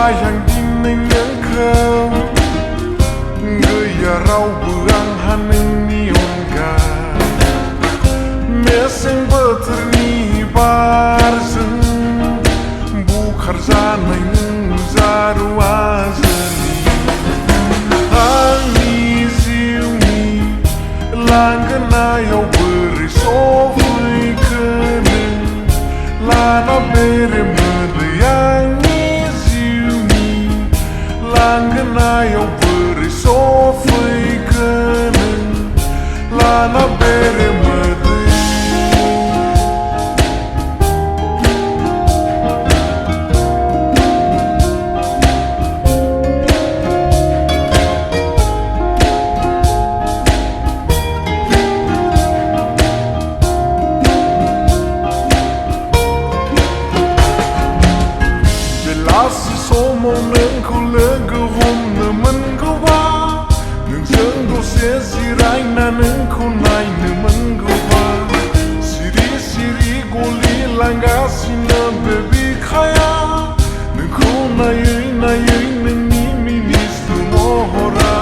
yang dinding yang kau gaya rau berang haning nionga meseng beterni barzeng bukar zanai zaru azani ani ziumi langgana yau beri sofui kene lana bere medayang langgana yau beri sofui kene lana bere medai belasi somo nengku legerum nemen gowa neng jeng dose sirai na nengku nai nemen gowa siri siri goli langga sina bebi kaya nengku nai neng ni minis tu mohora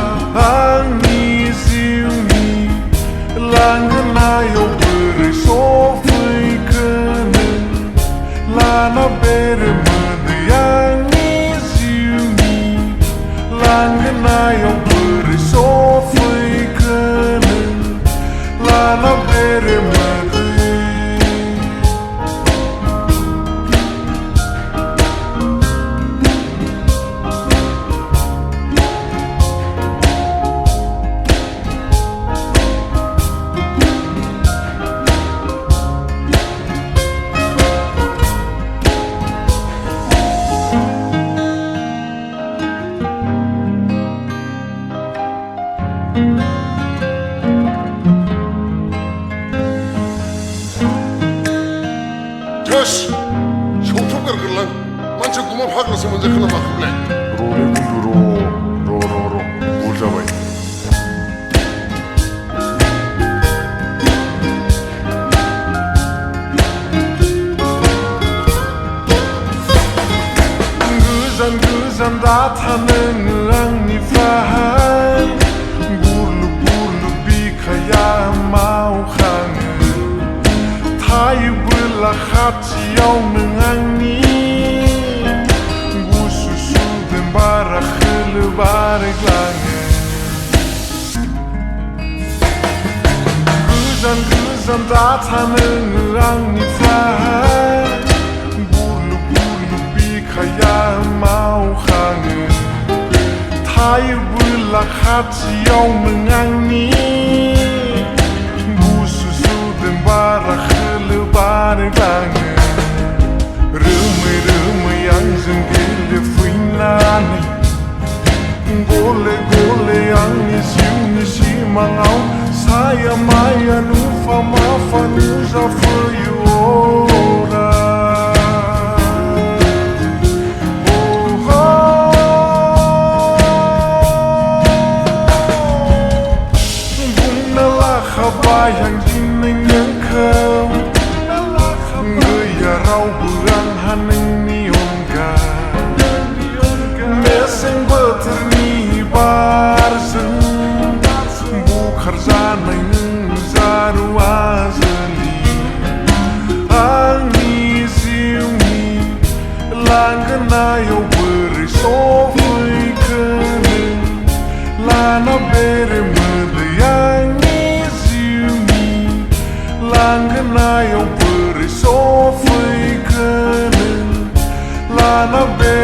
ani siumi langgana yo beri sofui kene lana bere langgana yau beri sofui kene lana bere medai Terus, şoför kırılan, manca kuman haklısın manca kına bakıp lan. Role kunduro, ro, bulcamay. Güzen da tanın anni fahai, burlu bikaya mau khange. Tayu hati yau nengani gususu dembara khilbare glange güzan datanın anni fahai burlu bikaya mau khange tayu hati yau nengani gususu dembara khilbare glange Rümey yang zenggele finani Gole yang nisi mangau Saya maya nufa mafa nuza fuyora Bunala khabayang dinding yang kau gaya rau berang haning nionga meseng beterni barzeng bukar zanai zaru azali ani ziumi langgana yau beri sofui kene lana bere medayang ziumi langgana yau beri sofui kene lana bere